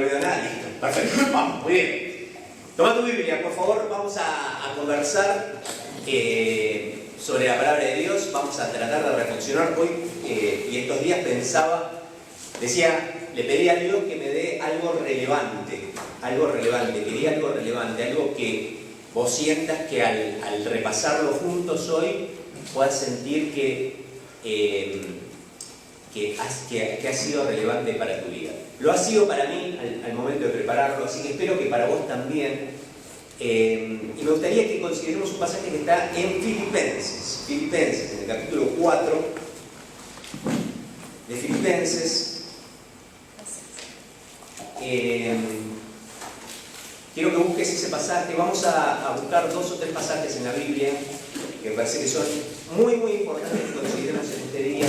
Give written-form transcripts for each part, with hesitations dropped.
Nada, listo, perfecto, vamos, muy bien. Toma tu Biblia, por favor, vamos a conversar sobre la palabra de Dios, vamos a tratar de reflexionar hoy, y estos días pensaba, le pedí a Dios que me dé algo relevante, quería algo relevante, algo que vos sientas que al repasarlo juntos hoy puedas sentir que ha sido relevante para tu vida. Lo ha sido para mí al momento de prepararlo, así que espero que para vos también. Y me gustaría que consideremos un pasaje que está en Filipenses, en el capítulo 4 de Filipenses. Quiero que busques ese pasaje. Vamos a buscar 2 o 3 pasajes en la Biblia que me parece que son muy importantes que consideremos en este día.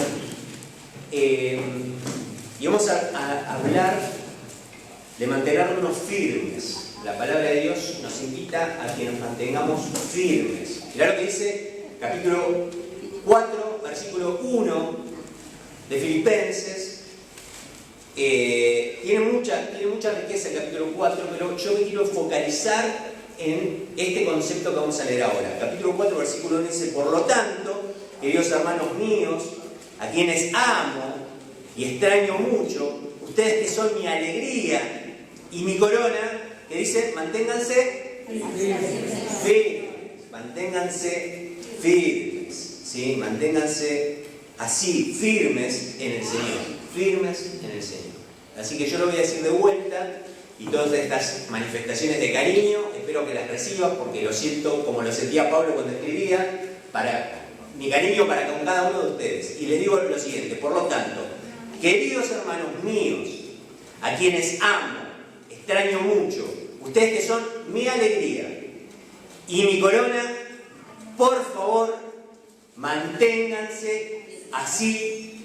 Y vamos a hablar de mantenernos firmes. La palabra de Dios nos invita a que nos mantengamos firmes. Mirá lo que dice capítulo 4, versículo 1 de Filipenses. Tiene mucha riqueza el capítulo 4, pero yo me quiero focalizar en este concepto que vamos a leer ahora. Capítulo 4, versículo 1 dice: por lo tanto, queridos hermanos míos, a quienes amo y extraño mucho, ustedes que son mi alegría y mi corona, que dice: manténganse firmes, ¿sí? Manténganse así, firmes en el Señor. Así que yo lo voy a decir de vuelta, y todas estas manifestaciones de cariño espero que las recibas, porque lo siento como lo sentía Pablo cuando escribía, mi cariño para con cada uno de ustedes. Y les digo lo siguiente: por lo tanto, queridos hermanos míos, a quienes amo, extraño mucho, ustedes que son mi alegría y mi corona, por favor, manténganse así,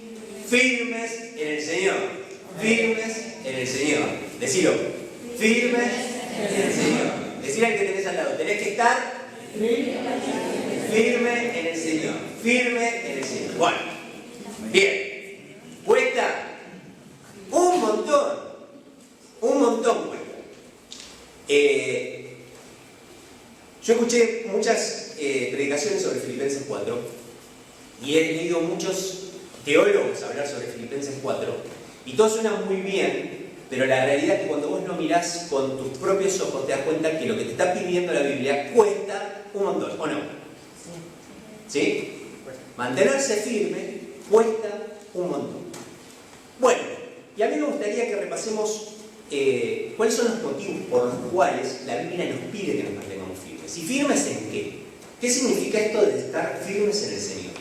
firmes en el Señor. Decilo, firmes en el Señor. Decile al que tenés al lado: tenés que estar firme en el Señor. Bueno, bien. Cuesta un montón cuesta. Yo escuché muchas predicaciones sobre Filipenses 4 y he leído muchos teólogos hablar sobre Filipenses 4 y todo suena muy bien, pero la realidad es que cuando vos lo mirás con tus propios ojos te das cuenta que lo que te está pidiendo la Biblia cuesta un montón, ¿o no? ¿Sí? Mantenerse firme cuesta un montón. Bueno, y a mí me gustaría que repasemos cuáles son los motivos por los cuales la Biblia nos pide que nos mantengamos firmes. ¿Y firmes en qué? ¿Qué significa esto de estar firmes en el Señor?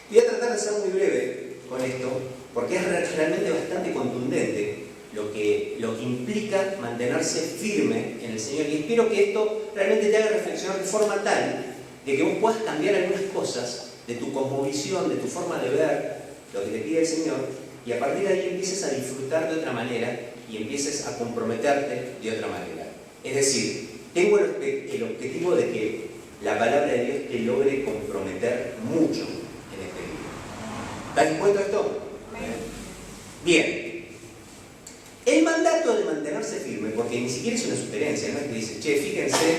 Voy a tratar de ser muy breve con esto, porque es realmente bastante contundente lo que implica mantenerse firme en el Señor. Y espero que esto realmente te haga reflexionar de forma tal de que vos puedas cambiar algunas cosas de tu cosmovisión, de tu forma de ver lo que te pide el Señor, y a partir de ahí empieces a disfrutar de otra manera y empieces a comprometerte de otra manera. Es decir, tengo el objetivo de que la palabra de Dios te logre comprometer mucho en este día. ¿Estás dispuesto a esto? Bien. El mandato de mantenerse firme, porque ni siquiera es una sugerencia, no es que dice: che, fíjense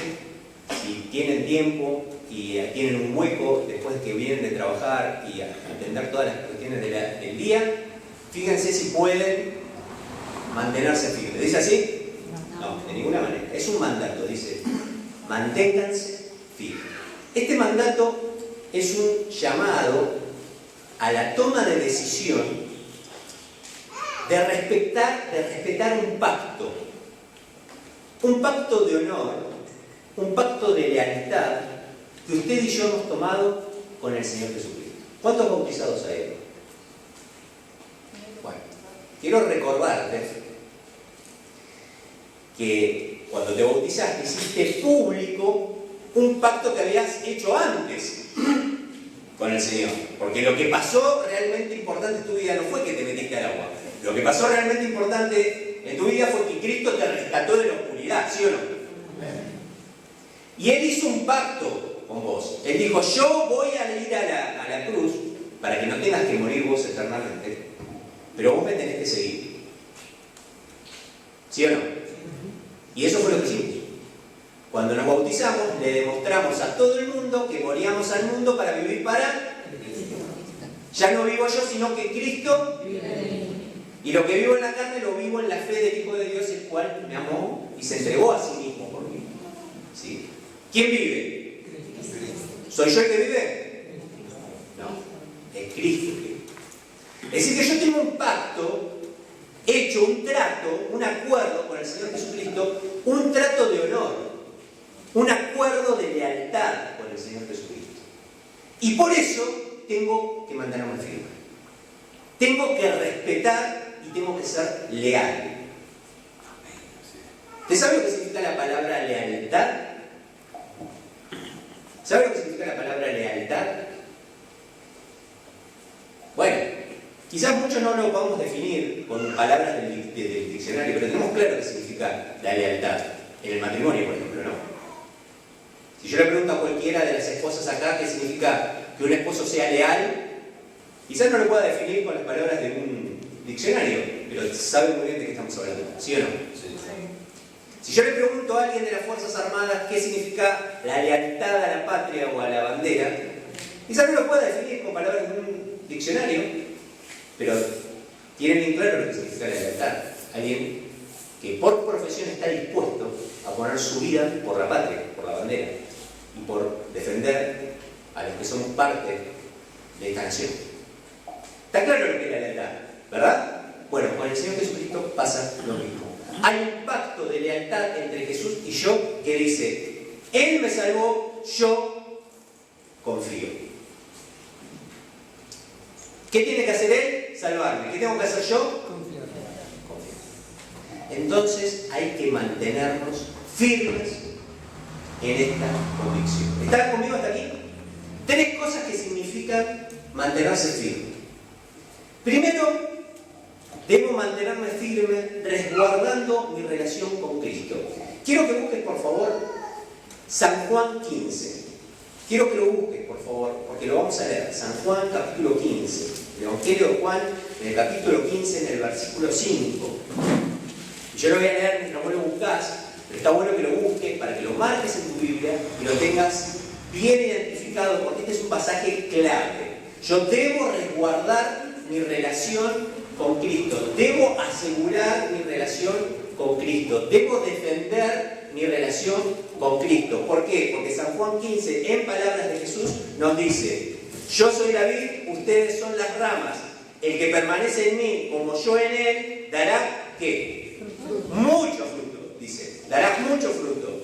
si tienen tiempo y tienen un hueco después de que vienen de trabajar y a atender todas las cuestiones del día, fíjense si pueden mantenerse firmes. ¿Dice así? No, de ninguna manera. Es un mandato, dice: manténganse firmes. Este mandato es un llamado a la toma de decisión de respetar un pacto de honor, un pacto de lealtad que usted y yo hemos tomado con el Señor Jesucristo. ¿Cuántos bautizados hay? Bueno, quiero recordarte que cuando te bautizaste hiciste público un pacto que habías hecho antes con el Señor. Porque lo que pasó realmente importante en tu vida no fue que te metiste al agua. Lo que pasó realmente importante en tu vida fue que Cristo te rescató de la oscuridad, ¿sí o no? Y Él hizo un pacto con vos. Él dijo: yo voy a ir a la cruz para que no tengas que morir vos eternamente, pero vos me tenés que seguir. ¿Sí o no? Y eso fue lo que hicimos. Cuando nos bautizamos, le demostramos a todo el mundo que moríamos al mundo para vivir para... Ya no vivo yo, sino que Cristo... Y lo que vivo en la carne lo vivo en la fe del Hijo de Dios, el cual me amó y se entregó a sí mismo por mí. ¿Sí? ¿Quién vive? ¿Soy yo el que vive? No, es Cristo el que vive. Es decir, que yo tengo un pacto hecho, un trato, un acuerdo con el Señor Jesucristo, un trato de honor, un acuerdo de lealtad con el Señor Jesucristo. Y por eso tengo que mantenerme firme. Tengo que respetar y tengo que ser leal. ¿Usted sabe lo que significa la palabra lealtad? ¿Sabe lo que significa la palabra lealtad? Bueno, quizás muchos no lo podamos definir con palabras del diccionario, pero tenemos claro qué significa la lealtad. En el matrimonio, por ejemplo, ¿no? Si yo le pregunto a cualquiera de las esposas acá qué significa que un esposo sea leal, quizás no lo pueda definir con las palabras de un diccionario, pero sabe muy bien de qué estamos hablando, ¿sí o no? Sí. Si yo le pregunto a alguien de las Fuerzas Armadas qué significa la lealtad a la patria o a la bandera, quizás no lo pueda definir con palabras de un diccionario, pero tiene bien claro lo que significa la lealtad. Alguien que por profesión está dispuesto a poner su vida por la patria, por la bandera, y por defender a los que somos parte de esta nación. Está claro lo que es la lealtad, ¿verdad? Bueno, con el Señor Jesucristo pasa lo mismo. Hay un pacto de lealtad entre Jesús y yo que dice: Él me salvó, yo confío. ¿Qué tiene que hacer Él? Salvarme. ¿Qué tengo que hacer yo? Confiar. Entonces hay que mantenernos firmes en esta convicción. ¿Están conmigo hasta aquí? Tres cosas que significan mantenerse firme. Primero, debo mantenerme firme resguardando mi relación con Cristo. Quiero que busques, por favor, San Juan 15. Quiero que lo busques, por favor, porque lo vamos a leer. San Juan, capítulo 15. El Evangelio de Juan, en el capítulo 15, en el versículo 5. Yo lo voy a leer mientras vos lo buscás, pero está bueno que lo busques para que lo marques en tu Biblia y lo tengas bien identificado, porque este es un pasaje clave. Yo debo resguardar mi relación con Cristo, debo asegurar mi relación con Cristo, debo defender mi relación con Cristo. ¿Por qué? Porque San Juan 15, en palabras de Jesús, nos dice: yo soy la vid, ustedes son las ramas. El que permanece en mí, como yo en él, dará ¿qué? Mucho fruto, dice. Dará mucho fruto.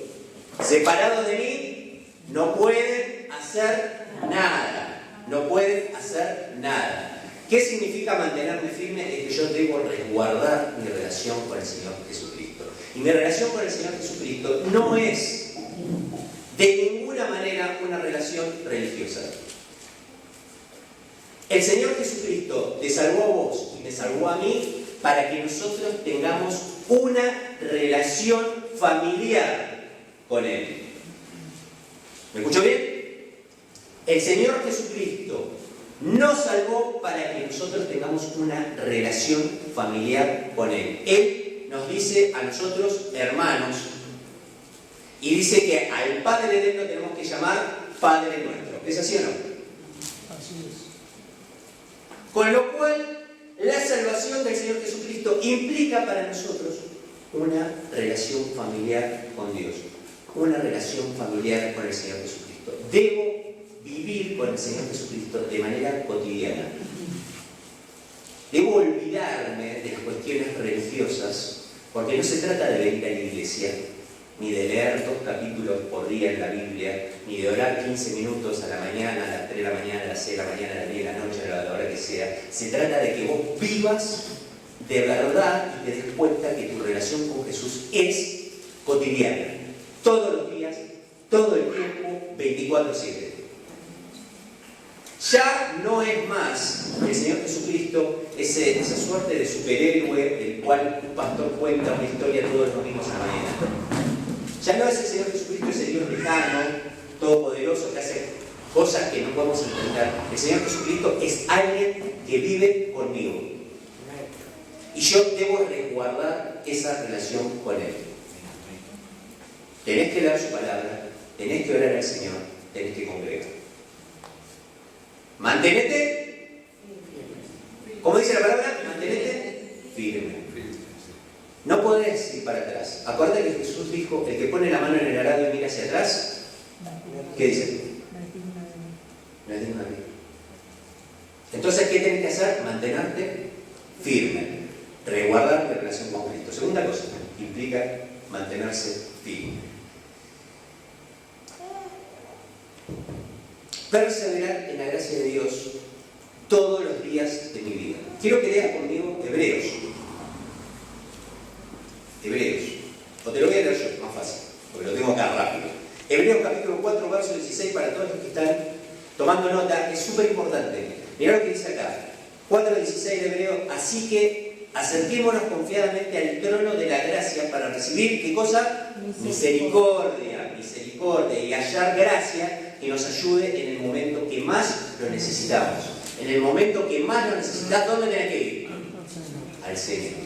Separados de mí, no pueden hacer nada. No pueden hacer nada. ¿Qué significa mantenerme firme? Es que yo debo resguardar mi relación con el Señor Jesucristo. Y mi relación con el Señor Jesucristo no es de ninguna manera una relación religiosa. El Señor Jesucristo te salvó a vos y me salvó a mí para que nosotros tengamos una relación familiar con Él. ¿Me escuchó bien? El Señor Jesucristo nos salvó para que nosotros tengamos una relación familiar con Él. Él nos dice a nosotros hermanos y dice que al Padre de Él lo tenemos que llamar Padre nuestro. ¿Es así o no? Así es. Con lo cual, la salvación del Señor Jesucristo implica para nosotros una relación familiar con Dios, una relación familiar con el Señor Jesucristo. Debo vivir con el Señor Jesucristo de manera cotidiana. Debo olvidarme de las cuestiones religiosas, porque no se trata de venir a la iglesia, ni de leer 2 capítulos por día en la Biblia, ni de orar 15 minutos a la mañana, a las 3 de la mañana, a las 6 de la mañana, a las 10 de la noche, a la hora que sea. Se trata de que vos vivas de verdad y te des cuenta que tu relación con Jesús es cotidiana, todos los días, todo el tiempo, 24/7. Ya no es más el Señor Jesucristo esa suerte de superhéroe del cual un pastor cuenta una historia todos los domingos a la mañana. Ya no es el Señor Jesucristo ese Dios lejano, todopoderoso, que hace cosas que no podemos entender. El Señor Jesucristo es alguien que vive conmigo. Y yo debo resguardar esa relación con Él. Tenés que leer su palabra, tenés que orar al Señor, tenés que congregar. Mantenete, ¿cómo dice la palabra? Mantenete firme. No podés ir para atrás. Acuérdate que Jesús dijo, el que pone la mano en el arado y mira hacia atrás, ¿qué dice? No es digno de mí. Entonces, ¿qué tenés que hacer? Mantenerte firme. Resguardar la relación con Cristo. Segunda cosa, implica mantenerse firme. Perseverar en la gracia de Dios todos los días de mi vida. Quiero que leas conmigo Hebreos. Hebreos. O te lo voy a leer yo, más fácil, porque lo tengo acá rápido. Hebreos capítulo 4, verso 16, para todos los que están tomando nota, es súper importante. Mirá lo que dice acá. 4:16 de Hebreos. Así que acerquémonos confiadamente al trono de la gracia para recibir, ¿qué cosa? Misericordia, misericordia, y hallar gracia que nos ayude en el momento que más lo necesitamos. En el momento que más lo necesitas, ¿dónde tenés que ir? Al Señor.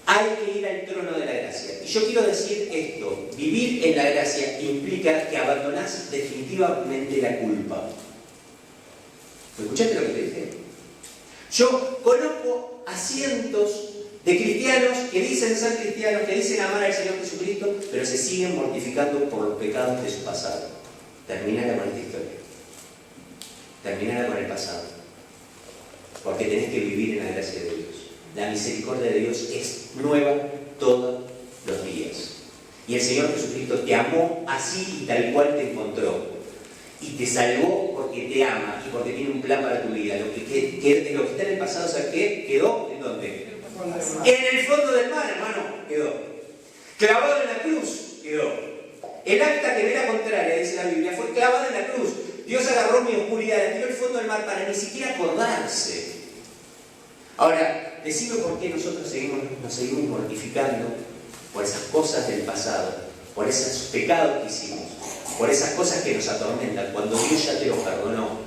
Hay que ir al trono de la gracia. Y yo quiero decir esto: vivir en la gracia implica que abandonás definitivamente la culpa. ¿Escuchaste lo que te dije? Yo conozco a cientos de cristianos que dicen ser cristianos, que dicen amar al Señor Jesucristo, pero se siguen mortificando por los pecados de su pasado. Terminala con esta historia. Terminala con el pasado. Porque tenés que vivir en la gracia de Dios. La misericordia de Dios es nueva todos los días. Y el Señor Jesucristo te amó así y tal cual te encontró. Y te salvó porque te ama y porque tiene un plan para tu vida. Lo que está en el pasado, ¿sabes qué? ¿Quedó en dónde? En el fondo del mar, hermano, quedó. Clavado en la cruz, quedó. El acta que me era contraria, dice la Biblia, fue clavado en la cruz. Dios agarró mi oscuridad, la tiró al fondo del mar para ni siquiera acordarse. Ahora, decime por qué nosotros nos seguimos mortificando por esas cosas del pasado, por esos pecados que hicimos, por esas cosas que nos atormentan, cuando Dios ya te los perdonó.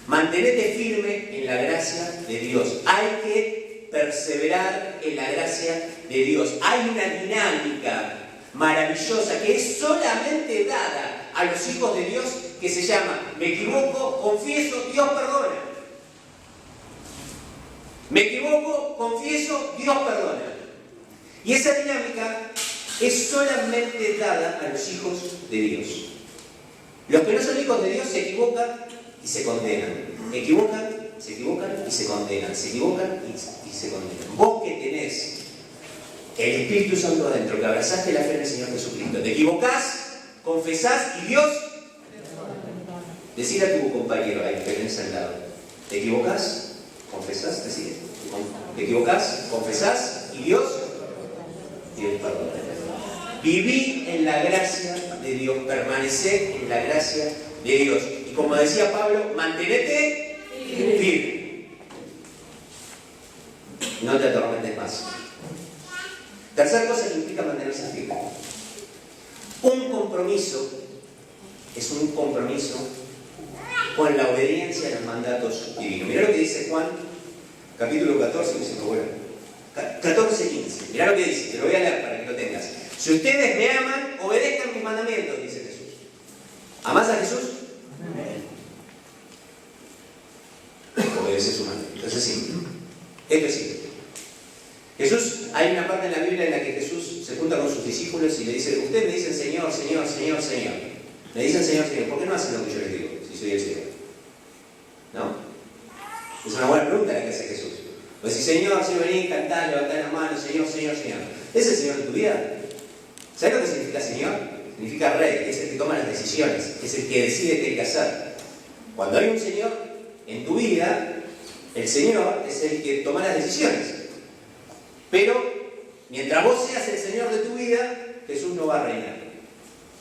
Mantenete firme en la gracia de Dios. Hay que perseverar en la gracia de Dios. Hay una dinámica maravillosa que es solamente dada a los hijos de Dios, que se llama: me equivoco, confieso, Dios perdona. Me equivoco, confieso, Dios perdona. Y esa dinámica es solamente dada a los hijos de Dios. Los que no son hijos de Dios se equivocan y se condenan. Se equivocan y se condenan. Se equivocan y se condenan. Vos que tenés el Espíritu Santo adentro, que abrazaste la fe en el Señor Jesucristo, te equivocás, confesás y Dios... Decir a tu compañero ahí que tenés al lado: te equivocás, confesás, decir, te equivocás, confesás y Dios perdona. Viví en la gracia de Dios, permanecé en la gracia de Dios. Y como decía Pablo, mantenete firme. No te atormentes más. Tercera cosa que implica mantenerse firme. Un compromiso es un compromiso con la obediencia a los mandatos divinos. Mirá lo que dice Juan, capítulo 14, dice, bueno, 14:15. Mirá lo que dice, te lo voy a leer para que lo tengas. Si ustedes me aman, obedezcan mis mandamientos, dice Jesús. ¿Amás a Jesús? Obedece su mandamiento. Eso es simple. Esto es simple. Jesús, hay una parte en la Biblia en la que Jesús se junta con sus discípulos y le dice: ustedes me dicen Señor, Señor, Señor, Señor. Me dicen Señor, Señor. ¿Por qué no hacen lo que yo les digo, si soy el Señor? ¿No? Es una buena pregunta la que hace Jesús. Pues si Señor, Señor, vení, cantá, levantá las manos, Señor, Señor, Señor. ¿Es el Señor de tu vida? ¿Sabes lo que significa Señor? Significa Rey, es el que toma las decisiones, es el que decide qué hay que hacer. Cuando hay un Señor en tu vida, el Señor es el que toma las decisiones. Pero mientras vos seas el Señor de tu vida, Jesús no va a reinar.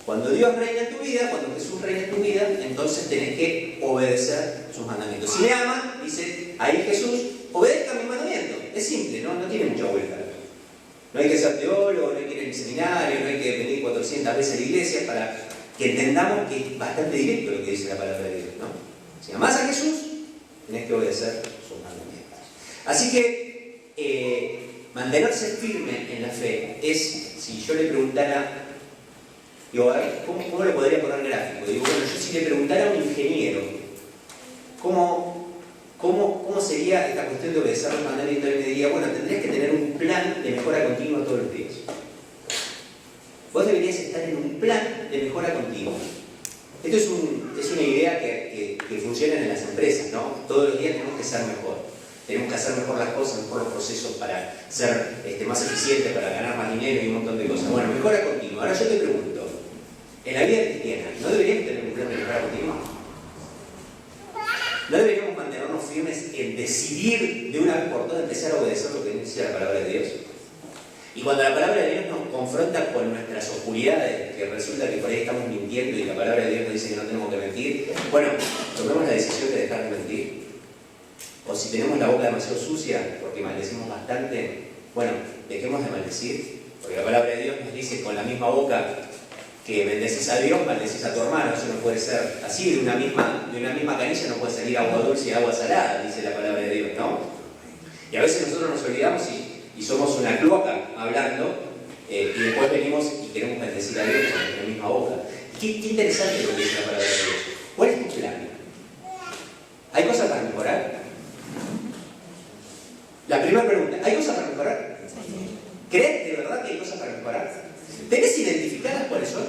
Cuando Dios reina en tu vida, cuando Jesús reina en tu vida, entonces tenés que obedecer sus mandamientos. Si me aman, dice ahí Jesús, obedezca mis mandamientos. Es simple, no tiene mucha vuelta. No hay que ser teólogo, no hay que ir al seminario, no hay que venir 400 veces a la iglesia para que entendamos que es bastante directo lo que dice la palabra de Dios, ¿no? Si amás a Jesús, tenés que obedecer sus mandamientos. Así que mantenerse firme en la fe es, si yo le preguntara, digo, a ver, ¿cómo lo podría poner gráfico? Digo, bueno, yo si le preguntara a un ingeniero, ¿cómo sería esta cuestión de obedecer los mandamientos? Él me diría, bueno, tendrías que tener un plan de mejora continua todos los días. Vos deberías estar en un plan de mejora continua. Esto es una idea que funciona en las empresas, ¿no? Todos los días tenemos que ser mejor. Tenemos que hacer mejor las cosas, mejor los procesos para ser más eficientes, para ganar más dinero y un montón de cosas. Bueno, mejora continua. Ahora yo te pregunto, en la vida cristiana, ¿no deberíamos tener un plan de mejora continua? ¿No deberíamos mantenernos firmes en decidir de una vez por todas empezar a obedecer lo que dice la palabra de Dios? Y cuando la palabra de Dios nos confronta con nuestras oscuridades, que resulta que por ahí estamos mintiendo y la palabra de Dios nos dice que no tenemos que mentir, bueno, tomemos la decisión de dejar de mentir. O si tenemos la boca demasiado sucia, porque maldecimos bastante, bueno, dejemos de maldecir, porque la palabra de Dios nos dice con la misma boca que bendecís a Dios, maldecís a tu hermano. Eso no puede ser así, de una misma canilla no puede salir agua dulce y agua salada, dice la palabra de Dios, ¿no? Y a veces nosotros nos olvidamos y somos una cloaca hablando, y después venimos y queremos bendecir a Dios con la misma boca. Qué interesante lo que dice la palabra de Dios. ¿Cuál es tu plan? ¿Hay cosas para mejorar? La primera pregunta, ¿hay cosas para mejorar? ¿Crees de verdad que hay cosas para mejorar? ¿Tenés identificadas cuáles son?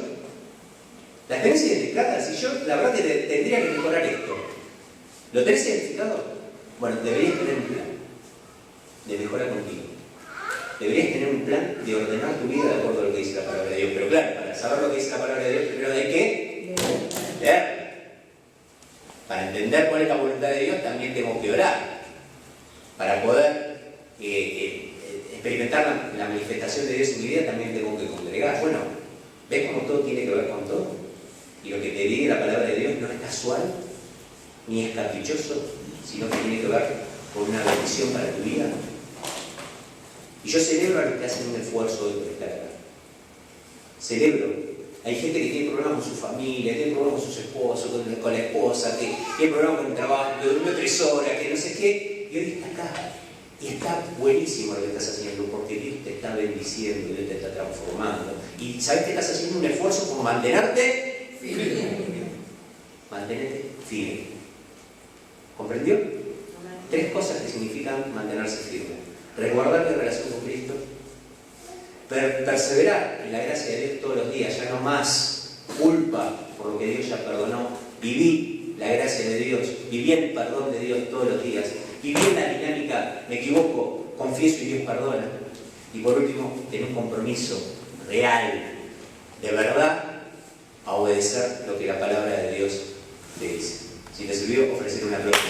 ¿Las tenés identificadas? Y yo, la verdad que tendría que mejorar esto. ¿Lo tenés identificado? Bueno, deberías tener un plan de mejora continua. Deberías tener un plan de ordenar tu vida de acuerdo a lo que dice la palabra de Dios. Pero claro, para saber lo que dice la palabra de Dios, primero hay que leerla. Para entender cuál es la voluntad de Dios, también tengo que orar. Para poder experimentar la manifestación de Dios en mi vida, también tengo que congregar. Bueno, ¿ves cómo todo tiene que ver con todo? Y lo que te dice la palabra de Dios no es casual, ni es caprichoso, sino que tiene que ver con una bendición para tu vida. Y yo celebro a los que hacen un esfuerzo hoy por estar acá. Celebro. Hay gente que tiene problemas con su familia, que tiene problemas con sus esposos, con la esposa, que tiene problemas con el trabajo, que duerme 3 horas, que no sé qué, y hoy está acá. Y está buenísimo lo que estás haciendo, porque Dios te está bendiciendo, Dios te está transformando. Y sabes que estás haciendo un esfuerzo por mantenerte firme. Mantenerte firme. ¿Comprendió? 3 cosas que significan mantenerse firme. Resguardar la relación con Cristo. Perseverar en la gracia de Dios todos los días, ya no más culpa por lo que Dios ya perdonó. Viví la gracia de Dios, viví el perdón de Dios todos los días. Viví en la dinámica, me equivoco, confieso y Dios perdona. Y por último, tener un compromiso real, de verdad, a obedecer lo que la palabra de Dios te dice. Si te sirvió, ofrecer un aplauso.